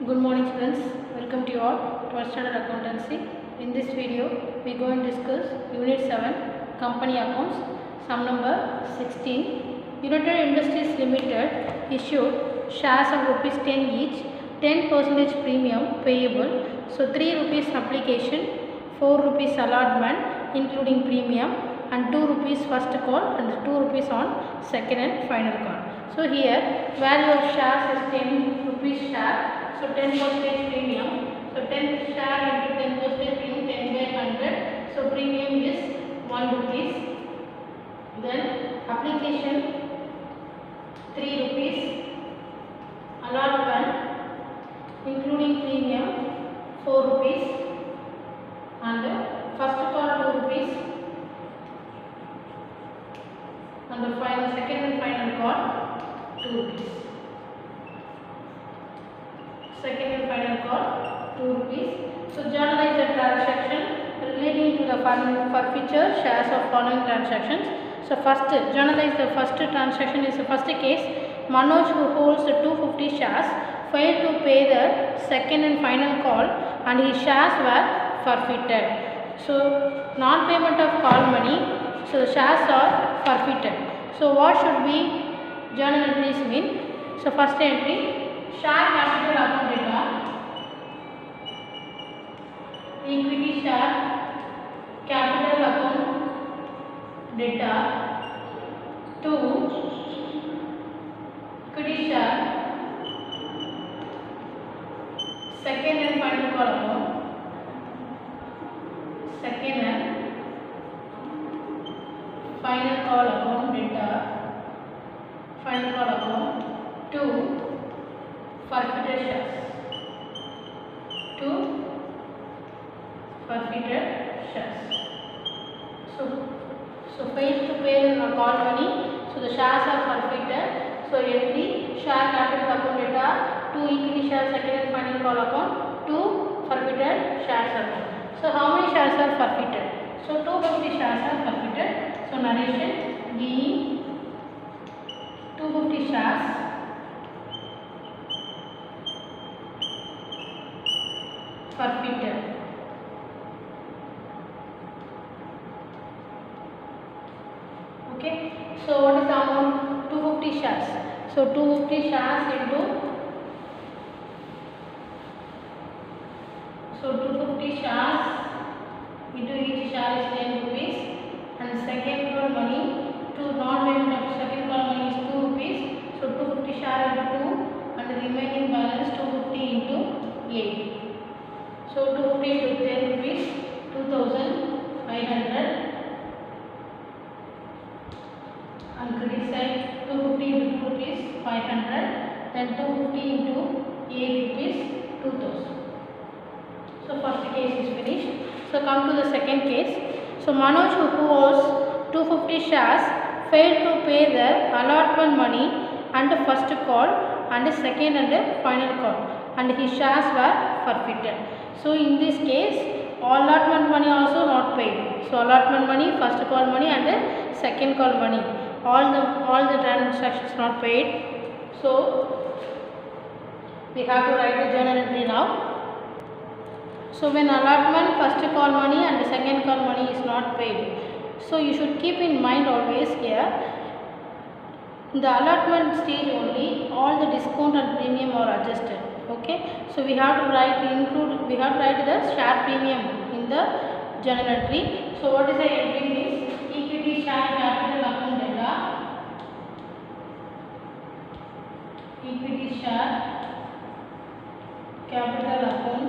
Good morning students, welcome to you all to our standard accountancy. In this video, we are going to discuss Unit 7 Company Accounts, sum number 16. United Industries Limited issued shares of rupees 10 each, 10% premium payable, so 3 rupees application, 4 rupees allotment including premium and 2 rupees first call and 2 rupees on second and final call. So here value of shares is 10 rupees share. So 10% premium. So 10 share into 10% premium 10 by 100. So premium is 1 rupees. Then application 3 rupees. Allotment including premium 4 rupees. And first call 2 rupees. And the final second and final call 2 rupees. Second and final call 2 rupees. So journalize the transaction relating to the forfeiture shares of following transactions. So first journalize the first transaction is the first case. Manoj, who holds the 250 shares, failed to pay the second and final call and his shares were forfeited. So non-payment of call money. So the shares are forfeited. So what should be journal entries mean? So first entry. Share capital account data, equity share capital account data, 2 equity share second and final call account, second and final call account data, final call account, 2 forfeited shares, 2 forfeited shares. So failed to pay the call money, so the shares are forfeited. So entry share capital account data, 2 equity shares second and final call account, 2 forfeited shares account. So how many shares are forfeited? So 250 shares are forfeited. So narration being 250 shares forfeited. Okay, so what is the amount? 250 shares. So 250 shares into 250 shares into each share is 10 rupees and second call money to non-payment of second call money is 2 rupees. So 250 share into 2 and the remaining balance 250 into 8. So 250 into 10 rupees, 2500 and credit side 250 into 2 rupees 500, then 250 into 8 rupees 2000. So first case is finished. So come to the second case. So Manoj, who holds 250 shares, failed to pay the allotment money and the first call and the second and the final call and his shares were forfeited. So in this case, allotment money also not paid. So allotment money, first call money and the second call money, all the transactions not paid. So we have to write the journal entry now. So when allotment, first call money and the second call money is not paid, so you should keep in mind always here, in the allotment stage only all the discount and premium are adjusted. Okay, so we have to write the share premium in the journal entry. So what is the entry is equity share capital account data, equity share capital account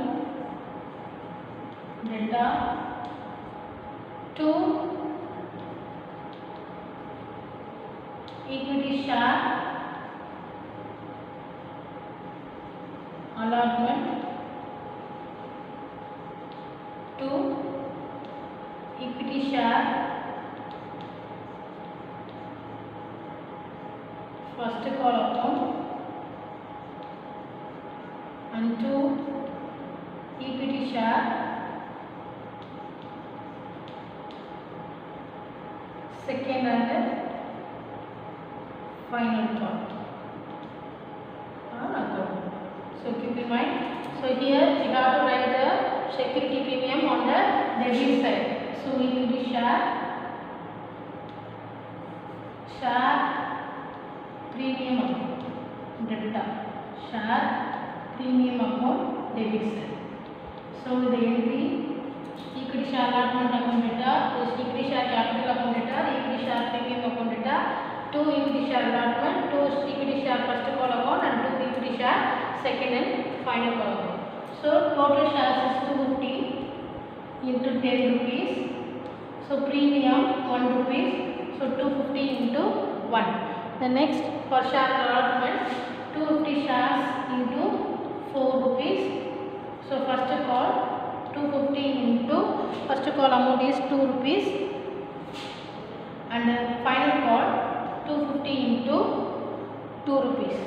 data, 2 equity share allotment, 2 equity share first call account and 2 equity share second and final call account. So keep in mind. So here we have to write the security premium on the debit side. So equity share premium account delta share premium account debit side. So the entry equity share allotment account data, equity share capital account data, equity share premium account data, 2 equity share allotment, 2 equity share first call account and 2 equity share second and final call account. So total shares is 250 into 10 rupees. So premium 1 rupees. So 250 into 1. The next for share allotment 250 shares into 4 rupees. So first call 250 into first call amount is 2 rupees and final call 250 into 2 rupees.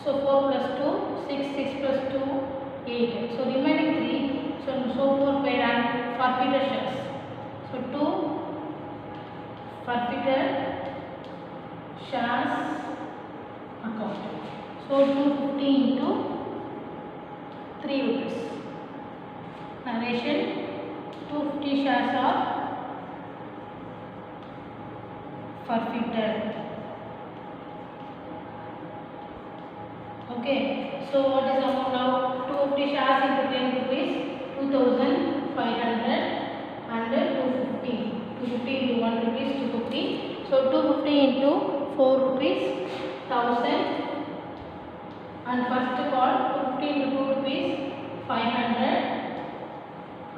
So 4 plus 2 6, 6 plus 2 8. So remaining 3. So 4 paid and forfeited shares. So 2 forfeited shares account. So 250 into 3 rupees. Narration 250 shares are forfeited. Okay. So what is the amount now? 250 shares into 10 rupees 2500 and 250 into 1 rupees 250. So 250 into 4 rupees 1000 and first call 250 into 2 rupees 500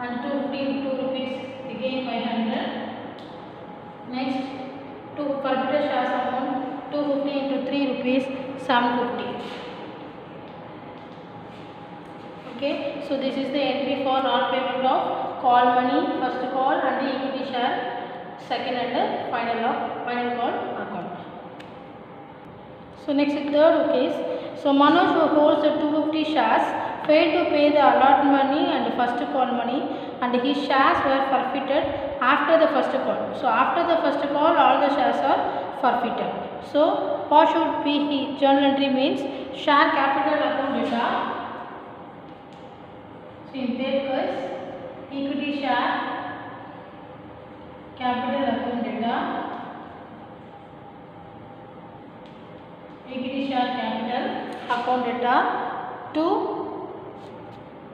and 250 into 2 rupees again 500. Next 2 forfeited shares amount 250 into 3 rupees 750. Okay, so this is the entry for all payment of call money, first call and the equity share, second and final call account. So next third case. So Manoj who holds the 250 shares failed to pay the allotment money and the first call money and his shares were forfeited after the first call. So after the first call all the shares are forfeited. So what should be his journal entry means share capital account data. So in that case equity share capital account data, equity share capital account data to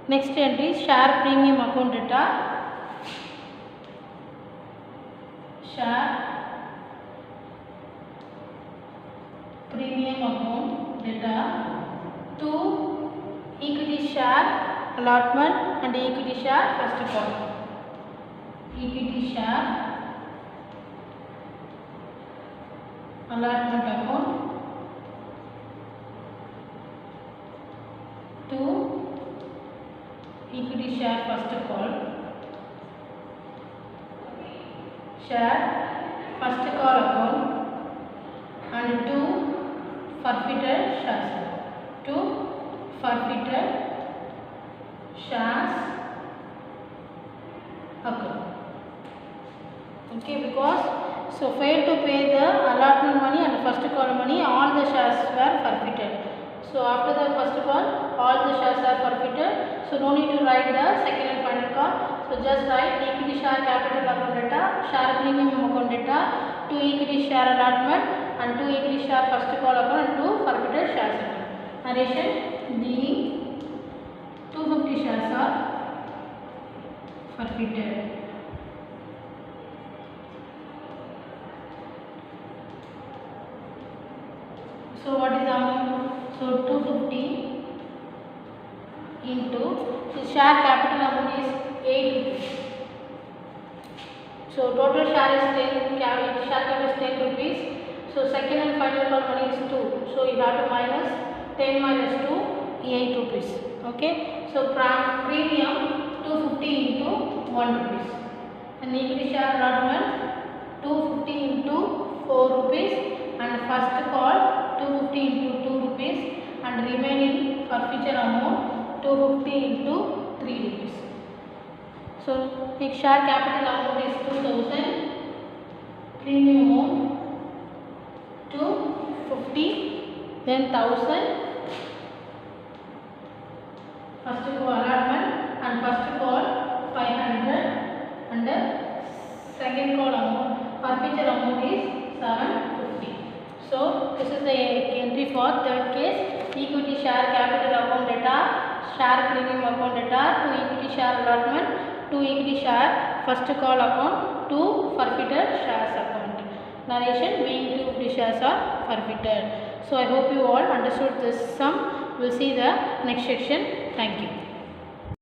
next entry share premium account data, share premium account data to equity share allotment and equity share first call, equity share allotment account to equity share first call, share first call account and to forfeited shares, to forfeited shares account. Okay, because so failed to pay the allotment money and first call money, all the shares were forfeited. So after the first call all the shares are forfeited. So no need to write the second and final call. So just write equity share capital account data, share premium account data, to equity share allotment and to equity share first call account and to forfeited shares account. Narration the 250 shares are forfeited. So what is the amount? So 250 into the share capital amount is 8 rupees. So total share is 10, share capital is 10 rupees. So second and final call money is 2. So you have to minus 10 minus 2, 8 rupees. Okay. So premium 250 into 1 rupees. And equity share allotment 250 into 4 rupees and first call 250 into 2 rupees and remaining forfeiture amount 250 into 3 rupees. So the share capital amount is 2000, premium amount 250, then 1000 and the second call amount, forfeiture amount is 750. So this is the entry for third case. Equity share capital account debtor, share premium account debtor, to equity share allotment, to equity share first call account, to forfeited shares account. Narration: being two equity shares are forfeited. So I hope you all understood this sum. We'll see the next section. Thank you.